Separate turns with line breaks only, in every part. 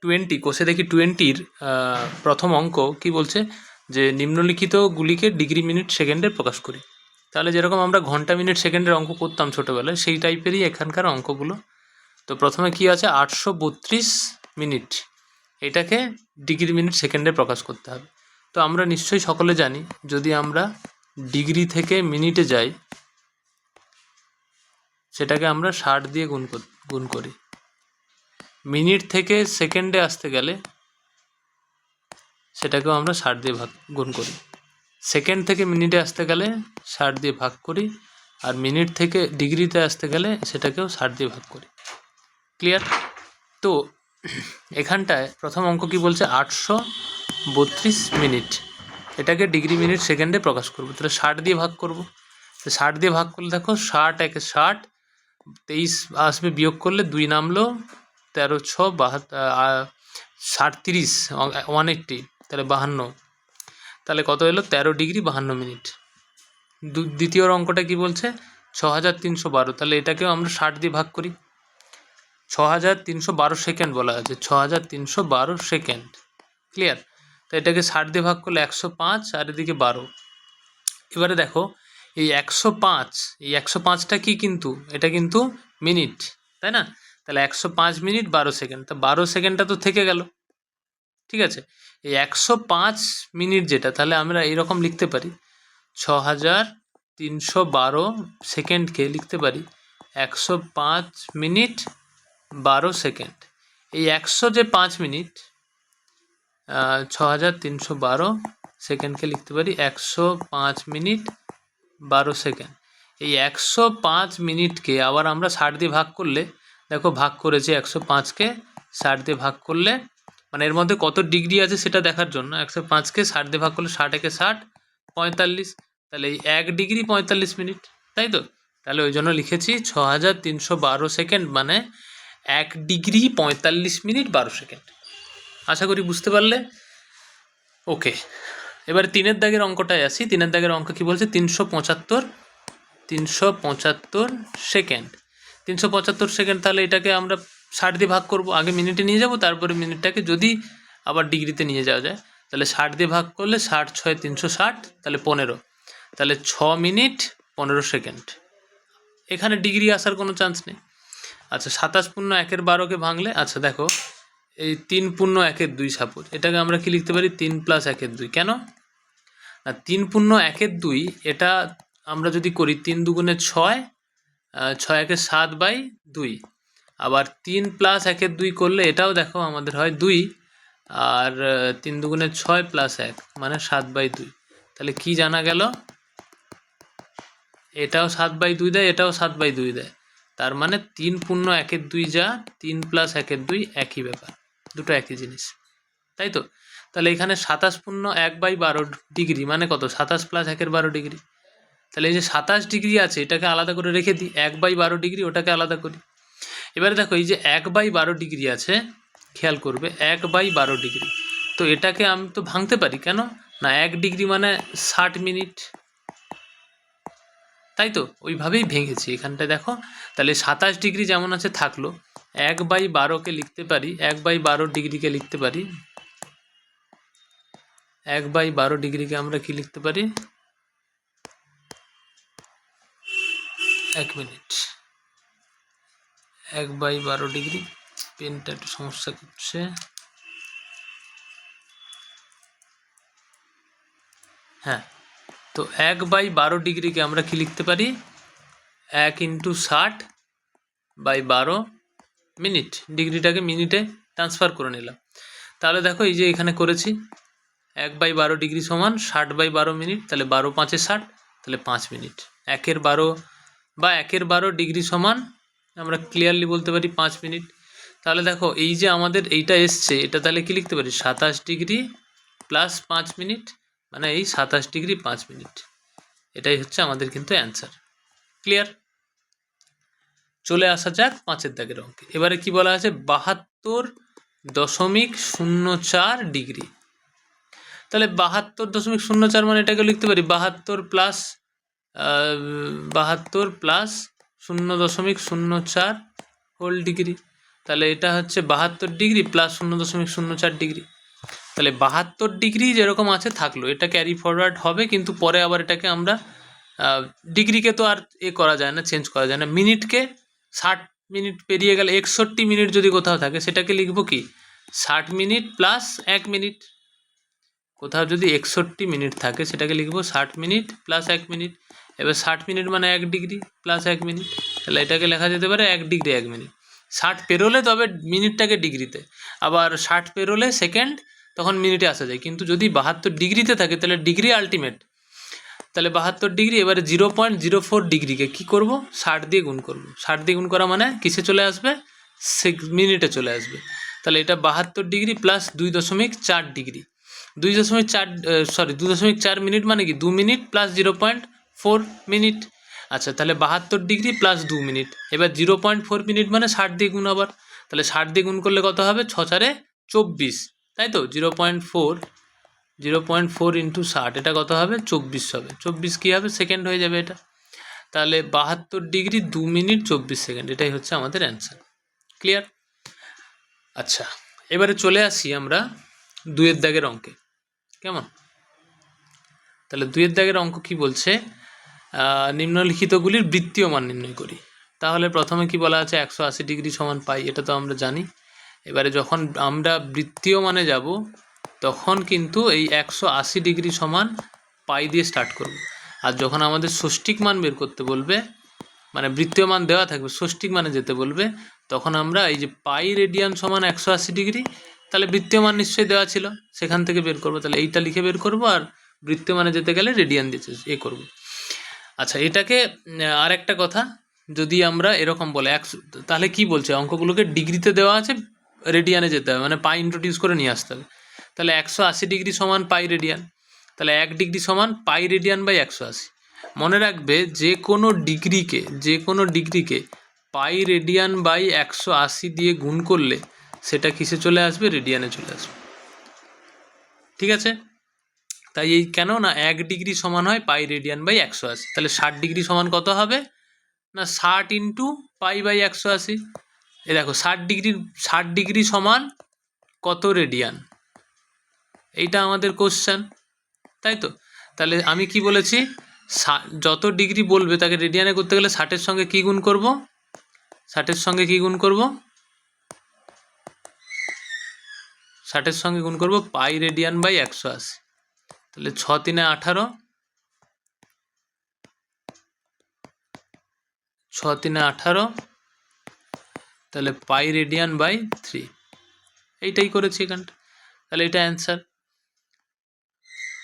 20 কোষে দেখি 20-র প্রথম অঙ্ক কি বলছে যে নিম্নলিখিতগুলিকে ডিগ্রি মিনিট সেকেন্ডে প্রকাশ করি। তাহলে যেরকম আমরা ঘন্টা মিনিট সেকেন্ডের অঙ্ক করতাম ছোটোবেলায় সেই টাইপেরই এখানকার অঙ্কগুলো। তো প্রথমে কি আছে 832 মিনিট, এটাকে ডিগ্রি মিনিট সেকেন্ডে প্রকাশ করতে হবে। তো আমরা নিশ্চয়ই সকলে জানি যদি আমরা ডিগ্রি থেকে মিনিটে যাই সেটাকে আমরা 60 দিয়ে গুণ করি। মিনিট থেকে সেকেন্ডে আসতে গেলে সেটাকেও আমরা 60 দিয়ে গুণ করি। সেকেন্ড থেকে মিনিটে আসতে গেলে 60 দিয়ে ভাগ করি, আর মিনিট থেকে ডিগ্রিতে আসতে গেলে সেটাকেও 60 দিয়ে ভাগ করি। ক্লিয়ার? তো এখানটায় প্রথম অঙ্ক কি বলছে 832 মিনিট, এটাকে ডিগ্রি মিনিট সেকেন্ডে প্রকাশ করব। তাহলে 60 দিয়ে ভাগ করব। তো 60 দিয়ে ভাগ করলে দেখো 60 একে 60, 23 আসবে, বিয়োগ করলে 2 নামলো, 13 6 37, 180, তাহলে 52। তাহলে কত এলো? 13 ডিগ্রি 52 মিনিট। দ্বিতীয় অঙ্কটা কি বলছে 6312, তাহলে এটাকেও আমরা 60 দিয়ে ভাগ করি। 6312 সেকেন্ড বলা আছে, 6312 সেকেন্ড। ক্লিয়ার? তো এটাকে 60 দিয়ে ভাগ করলে 105, আর এদিকে 12। এবারে দেখো এই 105টা কি, কিন্তু এটা কিন্তু মিনিট, তাই না? তাহলে 105 মিনিট 12 সেকেন্ড, তা 12 সেকেন্ডটা তো থেকে গেল। ঠিক আছে, এই 105 মিনিট যেটা, তাহলে আমরা এইরকম লিখতে পারি 6312 সেকেন্ডকে লিখতে পারি 105 মিনিট 12 সেকেন্ড। এই 105 মিনিট 6312 সেকেন্ডকে লিখতে পারি 105 মিনিট 12 সেকেন্ড। এই 105 মিনিটকে আবার আমরা 60 দিয়ে ভাগ করলে, দেখো ভাগ করেছি 105কে 60 দিয়ে ভাগ করলে, মানে এর মধ্যে কত ডিগ্রি আছে সেটা দেখার জন্য 105কে 60 দিয়ে ভাগ করলে 60 একে 60, 45, তাহলে এই 1 ডিগ্রি 45 মিনিট, তাই তো? তাহলে ওই জন্য লিখেছি 6312 সেকেন্ড মানে 1 ডিগ্রি 45 মিনিট 12 সেকেন্ড। আশা করি বুঝতে পারলে। ওকে, এবারে 3-এর দাগের অঙ্কটায় আসি। 3-এর দাগের অঙ্ক কি বলছে 375 সেকেন্ড। 375 সেকেন্ড, তাহলে এটাকে আমরা 60 দিয়ে ভাগ করব। আগে মিনিটে নিয়ে যাব, তারপরে মিনিটটাকে যদি আবার ডিগ্রিতে নিয়ে যাওয়া যায়, তাহলে 60 দিয়ে ভাগ করলে 60 6 360, তাহলে 15, তাহলে 6 মিনিট 15 সেকেন্ড। এখানে ডিগ্রি আসার কোনো চান্স নেই। আচ্ছা, 27 পূর্ণ 1-এর 12কে ভাঙলে, আচ্ছা দেখো এই 3 পূর্ণ 1-এর 2 সাপোজ, এটাকে আমরা কি লিখতে পারি 3 + 1-এর 2। কেন না, 3 পূর্ণ 1-এর 2, এটা আমরা যদি করি 3 দুগুণে 6, 6 একে 7/2, আবার 3 + 1-এর 2 করলে এটাও দেখো আমাদের হয় 2, আর 3 দুগুণে 6 + 1 মানে 7/2। তাহলে কি জানা গেল? এটাও 7/2 দেয়, এটাও 7/2 দেয়, তার মানে 3 পূর্ণ 1-এর 2 যা 3 + 1-এর 2 একই ব্যাপার, দুটো একই জিনিস, তাই তো? তাহলে এখানে 27 পূর্ণ 1/12 ডিগ্রি মানে কত? 27 + 1-এর 12 ডিগ্রি। তাহলে এই যে 27 ডিগ্রি আছে এটাকে আলাদা করে রেখে দিই, 1/12 ডিগ্রি ওটাকে আলাদা করি। এবারে দেখো এই যে 1/12 ডিগ্রি আছে, খেয়াল করবে 1/12 ডিগ্রি, তো এটাকে আমি তো ভাঙতে পারি, কেন না 1 ডিগ্রি মানে 60 মিনিট, তাই তো? ওইভাবেই ভেঙেছি এখানটায় দেখো। তাহলে 27 ডিগ্রি যেমন আছে থাকলো, 1/12কে লিখতে পারি, 1/12 ডিগ্রিকে লিখতে পারি, 1/12 ডিগ্রিকে আমরা কি লিখতে পারি? 1 মিনিট। 1/12 ডিগ্রি, পেনটা একটু সমস্যা করছে। হ্যাঁ, তো 1/12 ডিগ্রিকে আমরা কি লিখতে পারি? 1 × 60/12 মিনিট। ডিগ্রিটাকে মিনিটে ট্রান্সফার করে নিলাম। তাহলে দেখো এই যে এখানে করেছি 1/12 ডিগ্রি সমান 60/12 মিনিট, তাহলে 12 × 5 = 60, তাহলে 5 মিনিট। 1-এর 12 বা 1-এর 12 ডিগ্রি সমান আমরা ক্লিয়ারলি বলতে পারি 5 মিনিট। তাহলে দেখো এই যে আমাদের এইটা এসছে, এটা তাহলে কি লিখতে পারি 27 ডিগ্রি + 5 মিনিট, মানে এই 27 ডিগ্রি 5 মিনিট। এটাই হচ্ছে আমাদের কিন্তু অ্যান্সার। ক্লিয়ার? চলে আসা যাক 5-এর দাগের অঙ্কে। এবারে কি বলা আছে 72.04 ডিগ্রি। তাহলে 72.04 মানে এটাকে লিখতে পারি 72 + 0.04 হোল ডিগ্রি। তাহলে এটা হচ্ছে 72 ডিগ্রি প্লাস 0.04 ডিগ্রি। তাহলে 72 ডিগ্রি যেরকম আছে থাকলো, এটা ক্যারি ফরওয়ার্ড হবে, কিন্তু পরে আবার এটাকে আমরা ডিগ্রিকে তো আর করা যায় না, চেঞ্জ করা যায় না। মিনিটকে 60 মিনিট পেরিয়ে গেলে 61 মিনিট যদি কোথাও থাকে সেটাকে লিখবো কি 60 মিনিট প্লাস 1 মিনিট। কোথাও যদি 61 মিনিট থাকে সেটাকে লিখবো 60 মিনিট প্লাস 1 মিনিট। এবার 60 মিনিট মানে 1 ডিগ্রি প্লাস 1 মিনিট, তাহলে এটাকে লেখা যেতে পারে 1 ডিগ্রি 1 মিনিট। 60 পেরোলে তবে মিনিটটাকে ডিগ্রিতে, আবার 60 পেরোলে সেকেন্ড, তখন মিনিটে আসা যায়। কিন্তু যদি 72 ডিগ্রিতে থাকে তাহলে ডিগ্রি আলটিমেট, তাহলে 72 ডিগ্রি। এবারে 0.04 ডিগ্রিকে কী করবো 60 দিয়ে গুণ করবো। 60 দিয়ে গুণ করা মানে কিসে চলে আসবে, মিনিটে চলে আসবে। তাহলে এটা 72 ডিগ্রি প্লাস 2.4 ডিগ্রি, 2.4 মিনিট মানে কি 2 মিনিট প্লাস 0.4 মিনিট। আচ্ছা, তাহলে 72 ডিগ্রি প্লাস 2 মিনিট। এবার 0.4 মিনিট মানে 60 দিয়ে গুণ আবার, তাহলে 60 দিয়ে গুণ করলে কত হবে 6×4 = 24, তাই তো। 0.4 ইন্টু 60, এটা কত হবে 24 হবে। 24 কী হবে সেকেন্ড হয়ে যাবে এটা। তাহলে 72 ডিগ্রি 2 মিনিট 24 সেকেন্ড, এটাই হচ্ছে আমাদের অ্যান্সার। ক্লিয়ার? আচ্ছা, এবারে চলে আসি আমরা 2-এর দাগের অঙ্কে। কেমন? তাহলে 2-এর দাগের অঙ্ক কি বলছে, নিম্নলিখিতগুলির বৃত্তীয় মান নির্ণয় করি। তাহলে প্রথমে কি বলা আছে 180 ডিগ্রি সমান পাই, এটা তো আমরা জানি। এবারে যখন আমরা বৃত্তীয় মানে যাব তখন কিন্তু এই 180 ডিগ্রি সমান পাই দিয়ে স্টার্ট করব। আর যখন আমাদের ষষ্ঠিক মান বের করতে বলবে, মানে বৃত্তীয় মান দেওয়া থাকবে, ষষ্ঠিক মানে যেতে বলবে, তখন আমরা এই যে পাই রেডিয়ান সমান 180 ডিগ্রি, তাহলে বৃত্তীয় মান নিশ্চয়ই দেওয়া ছিল, সেখান থেকে বের করবো। তাহলে এইটা লিখে বের করবো, আর বৃত্তীয় মানে যেতে গেলে রেডিয়ান দিতে করবো। আচ্ছা, এটাকে আর একটা কথা, যদি আমরা এরকম বলে তাহলে কি বলছে, অঙ্কগুলোকে ডিগ্রিতে দেওয়া আছে, রেডিয়ানে যেতে হবে, মানে পাই ইন্ট্রোডিউস করে নিয়ে আসতে হবে। তাহলে 180 ডিগ্রি সমান পাই রেডিয়ান, তাহলে 1 ডিগ্রি সমান পাই রেডিয়ান বাই 180। মনে রাখবে যে কোনো ডিগ্রিকে পাই রেডিয়ান বাই 180 দিয়ে গুণ করলে সেটা কিসে চলে আসবে, রেডিয়ানে চলে আসবে। ঠিক আছে? তাই এই কেন না 1 ডিগ্রি সমান হয় পাই রেডিয়ান বাই 180, তাহলে 60 ডিগ্রি সমান কত হবে না 60 ইন্টু পাই বাই 180। এ দেখো 60 ডিগ্রি সমান কত রেডিয়ান, এইটা আমাদের কোশ্চেন, তাই তো। তাহলে আমি কি বলেছি, যত ডিগ্রি বলবে তাকে রেডিয়ানে করতে গেলে 60-এর সঙ্গে কী গুণ করব, 60-এর সঙ্গে কী গুণ করব, 60-এর সঙ্গে গুণ করব পাই রেডিয়ান বাই 180। তাহলে 6×3 = 18, 6×3 = 18, তাহলে পাই রেডিয়ান বাই 3, এইটাই করেছি এখানটা। তাহলে এটা অ্যান্সার।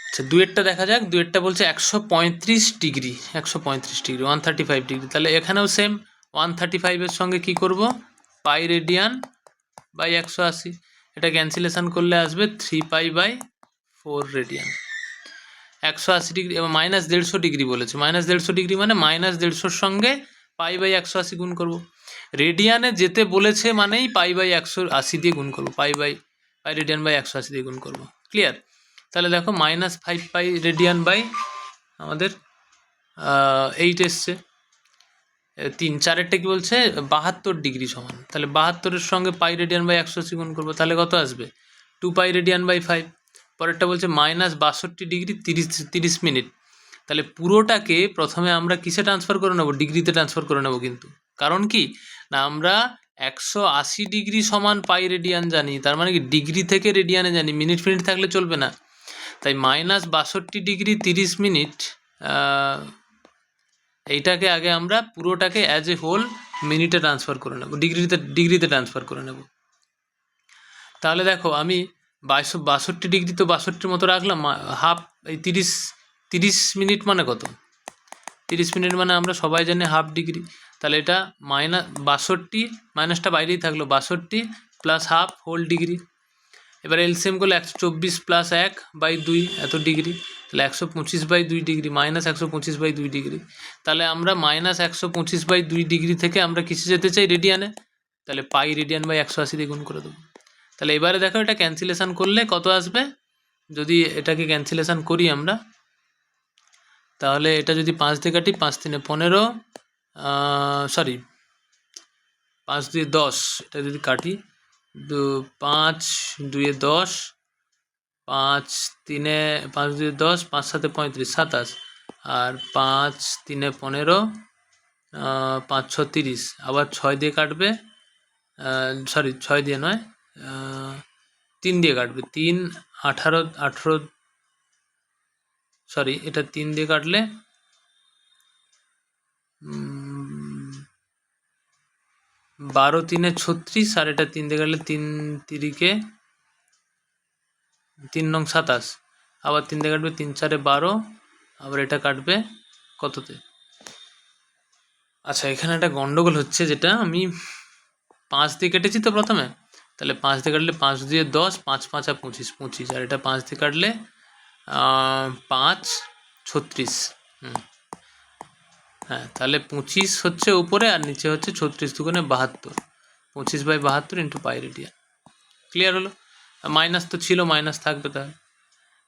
আচ্ছা, 2-এরটা দেখা যাক। 2-এরটা বলছে 135 ডিগ্রি, 135 ডিগ্রি। তাহলে এখানেও সেম, 135-এর সঙ্গে কি করব, পাই রেডিয়ান বাই 180, এটা ক্যান্সেলেশন করলে আসবে 3π/4 রেডিয়ান। 180 ডিগ্রি এবং -150 ডিগ্রি বলেছে, -150 ডিগ্রি মানে -150-র সঙ্গে π/180 গুণ করব। রেডিয়ানে যেতে বলেছে মানেই π/180 দিয়ে গুণ করব, পাই রেডিয়ান বাই 180 দিয়ে গুণ করব। ক্লিয়ার? তাহলে দেখো -5π রেডিয়ান বাই আমাদের 8 এসছে। 3-4-এরটা কি বলছে 72 ডিগ্রি সমান, তাহলে 72-এর সঙ্গে পাই রেডিয়ান বাই 180 গুণ করবো, তাহলে কত আসবে 2π রেডিয়ান বাই 5। পরেরটা বলছে -62 ডিগ্রি 30 মিনিট, তাহলে পুরোটাকে প্রথমে আমরা কিসে ট্রান্সফার করে নেব, ডিগ্রিতে ট্রান্সফার করে নেব। কিন্তু কারণ কি না, আমরা 180 ডিগ্রি সমান পাই রেডিয়ান জানি, তার মানে কি ডিগ্রি থেকে রেডিয়ানে জানি, মিনিট থাকলে চলবে না। তাই -62 ডিগ্রি 30 মিনিট, এইটাকে আগে আমরা পুরোটাকে অ্যাজ এ হোল মিনিটে ট্রান্সফার করে নেব, ডিগ্রিতে ট্রান্সফার করে নেব। তাহলে দেখো আমি 62 ডিগ্রি তো 62-র মতো রাখলাম, হাফ এই 30 মিনিট মানে কত, 30 মিনিট মানে আমরা সবাই জানি হাফ ডিগ্রি। তাহলে এটা -62, মাইনাসটা বাইরেই থাকলো, 62 প্লাস হাফ হোল ডিগ্রি। এবার এলসিএম করলে 124 প্লাস 1/2 এত ডিগ্রি, তাহলে 125/2 ডিগ্রি, -125/2 ডিগ্রি। তাহলে আমরা -125/2 ডিগ্রি থেকে আমরা কিসে যেতে চাই, রেডিয়ানে, তাহলে পাই রেডিয়ান বাই 180 দিয়ে গুণ করে দেবো। তাহলে এবারে দেখো এটা ক্যান্সেলেশন করলে কত আসবে, যদি এটাকে ক্যান্সেলেশন করি আমরা, তাহলে এটা যদি 5 দিয়ে কাটি, 5×3 = 15, 5 2 10, এটা যদি কাটি 5 2 10, 5 3 5 2 10, 5 7 35 27, আর 5 3 15, 5 6 30, আবার 6 দিয়ে কাটবে, সরি 6 দিয়ে নয়, 3 দিয়ে কাটবে, 3 18 18, সরি এটা 3 দিয়ে কাটলে 12 3 36, আর এটা 3 দিয়ে কাটলে 3 3 3 নং 27, আবার 3 দিয়ে কাটবে 3 4 12, আবার এটা কাটবে কততে? আচ্ছা, এখানে একটা গন্ডগোল হচ্ছে, যেটা আমি 5 দিয়ে কেটেছি তো প্রথমে, তাহলে 5 দিয়ে কাটলে 5 দিয়ে 10, 5 5 আর 25 25, আর এটা 5 দিয়ে কাটলে 5 36। হ্যাঁ, তাহলে 25 হচ্ছে উপরে আর নিচে হচ্ছে 36 দুগুণে 72, 25/72 ইন্টু পাই রেডিয়ান। ক্লিয়ার হলো? মাইনাস তো ছিল, মাইনাস থাকবে তাহলে।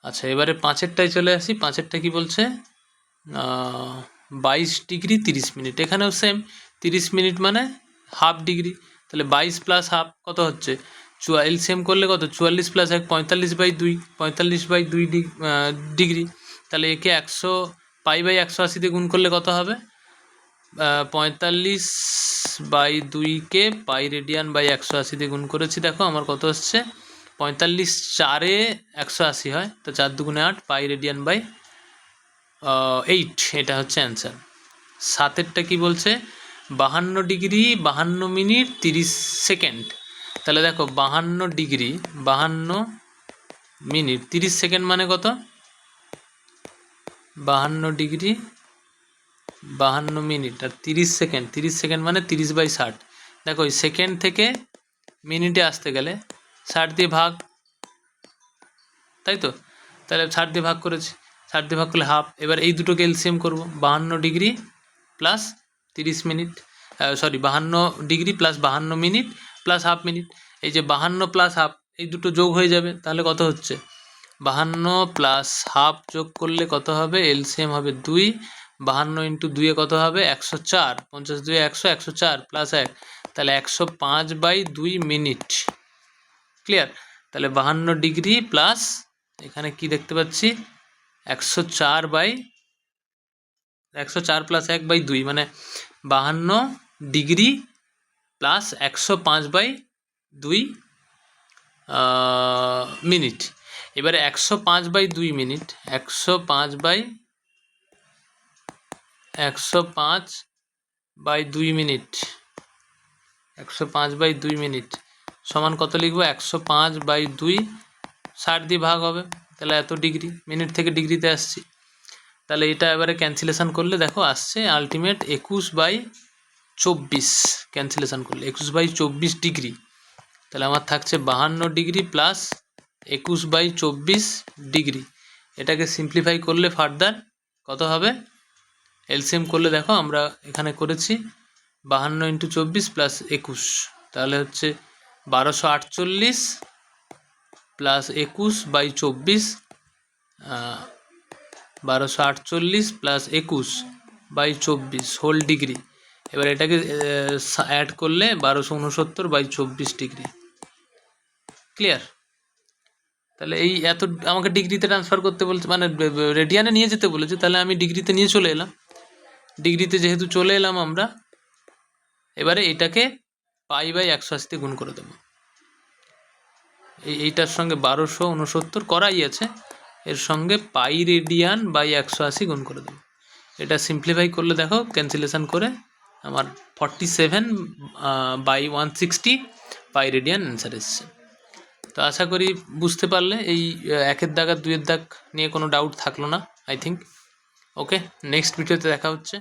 আচ্ছা, এবারে 5এরটায় চলে আসি। 5এরটা কি বলছে? 22 ডিগ্রি 30 মিনিট। এখানেও সেম, 30 মিনিট মানে হাফ ডিগ্রি, তাহলে 22 প্লাস হাফ কত হচ্ছে? এলসিএম করলে কত? 44 প্লাস 1 45/2, 45/2 ডিগ্রি। তাহলে একে 100 পাই/180 দিয়ে গুণ করলে কত হবে? 45/2কে পাই রেডিয়ান/180 দিয়ে গুণ করেছি, দেখো আমার কত হচ্ছে? 45 4-এ 180 হয়, তো 4 দুগুণে 8, পাই রেডিয়ান/8, এটা হচ্ছে অ্যান্সার। 7এরটা কি বলছে? 52 ডিগ্রি 52 মিনিট 30 সেকেন্ড। তাহলে দেখো 52 ডিগ্রি 52 মিনিট 30 সেকেন্ড মানে কত? 52 ডিগ্রি 52 মিনিট আর 30 সেকেন্ড, 30 সেকেন্ড মানে 30/60। দেখো ওই সেকেন্ড থেকে মিনিটে আসতে গেলে 60 দিয়ে ভাগ, তাই তো? তাহলে 60 দিয়ে ভাগ করেছি, 60 দিয়ে ভাগ করলে হাফ। এবার এই দুটোকে এলসিএম করবো, 52 degree plus 30 minute, sorry 52 degree plus 52 minute plus half minute. এই যে 52 প্লাস হাফ, এই দুটো যোগ হয়ে যাবে, তাহলে কত হচ্ছে? 52 প্লাস হাফ যোগ করলে কত হবে? এলসিএম হবে 2, 52 ইন্টু 2-এ কত হবে? 104, 50 2 100, 104 প্লাস 1, তাহলে 105/2 মিনিট। ক্লিয়ার? তাহলে 52 ডিগ্রি প্লাস, এখানে কি দেখতে পাচ্ছি? 104 প্লাস 1/2, মানে 52 ডিগ্রি প্লাস 105/2 মিনিট। এবারে 105/2 মিনিট, 105/2 মিনিট, 105/2 মিনিট সমান কত লিখবো? 105/2, 60 দিয়ে ভাগ হবে, তাহলে এত ডিগ্রি, মিনিট থেকে ডিগ্রিতে আসছি। তাহলে এটা এবারে ক্যান্সেলেশন করলে দেখো আসছে আলটিমেট 21/24, ক্যান্সেলেশন করলে 21/24 ডিগ্রি। তাহলে আমার থাকছে 52 ডিগ্রি প্লাস 21/24 ডিগ্রি। এটাকে সিম্পলিফাই করলে ফার্দার কত হবে? এলসিএম করলে দেখো আমরা এখানে করেছি 52 ইন্টু 24 প্লাস 21, তাহলে হচ্ছে 1248 প্লাস 21/24, 1248 প্লাস 21/24 হোল ডিগ্রি। এবার এটাকে অ্যাড করলে 1269/24 ডিগ্রি। ক্লিয়ার? তাহলে এই এত আমাকে ডিগ্রিতে ট্রান্সফার করতে বলছে, মানে রেডিয়ানে নিয়ে যেতে বলেছে, তাহলে আমি ডিগ্রিতে নিয়ে চলে এলাম। ডিগ্রিতে যেহেতু চলে এলাম আমরা, এবারে এটাকে পাই/180 গুণ করে দেবো। এইটার সঙ্গে 1269 করাই আছে, এর সঙ্গে পাই রেডিয়ান/180 গুণ করে দেবো। এটা সিম্পলিফাই করলে দেখো ক্যান্সেলেশন করে আমার 47/160 পাই রেডিয়ান অ্যান্সার এসছে। তো আশা করি বুঝতে পারলে। এই 1-এর দাগ আর 2-এর দাগ নিয়ে কোনো ডাউট থাকলো না, আই থিঙ্ক। ওকে, নেক্সট ভিডিওতে দেখা হচ্ছে।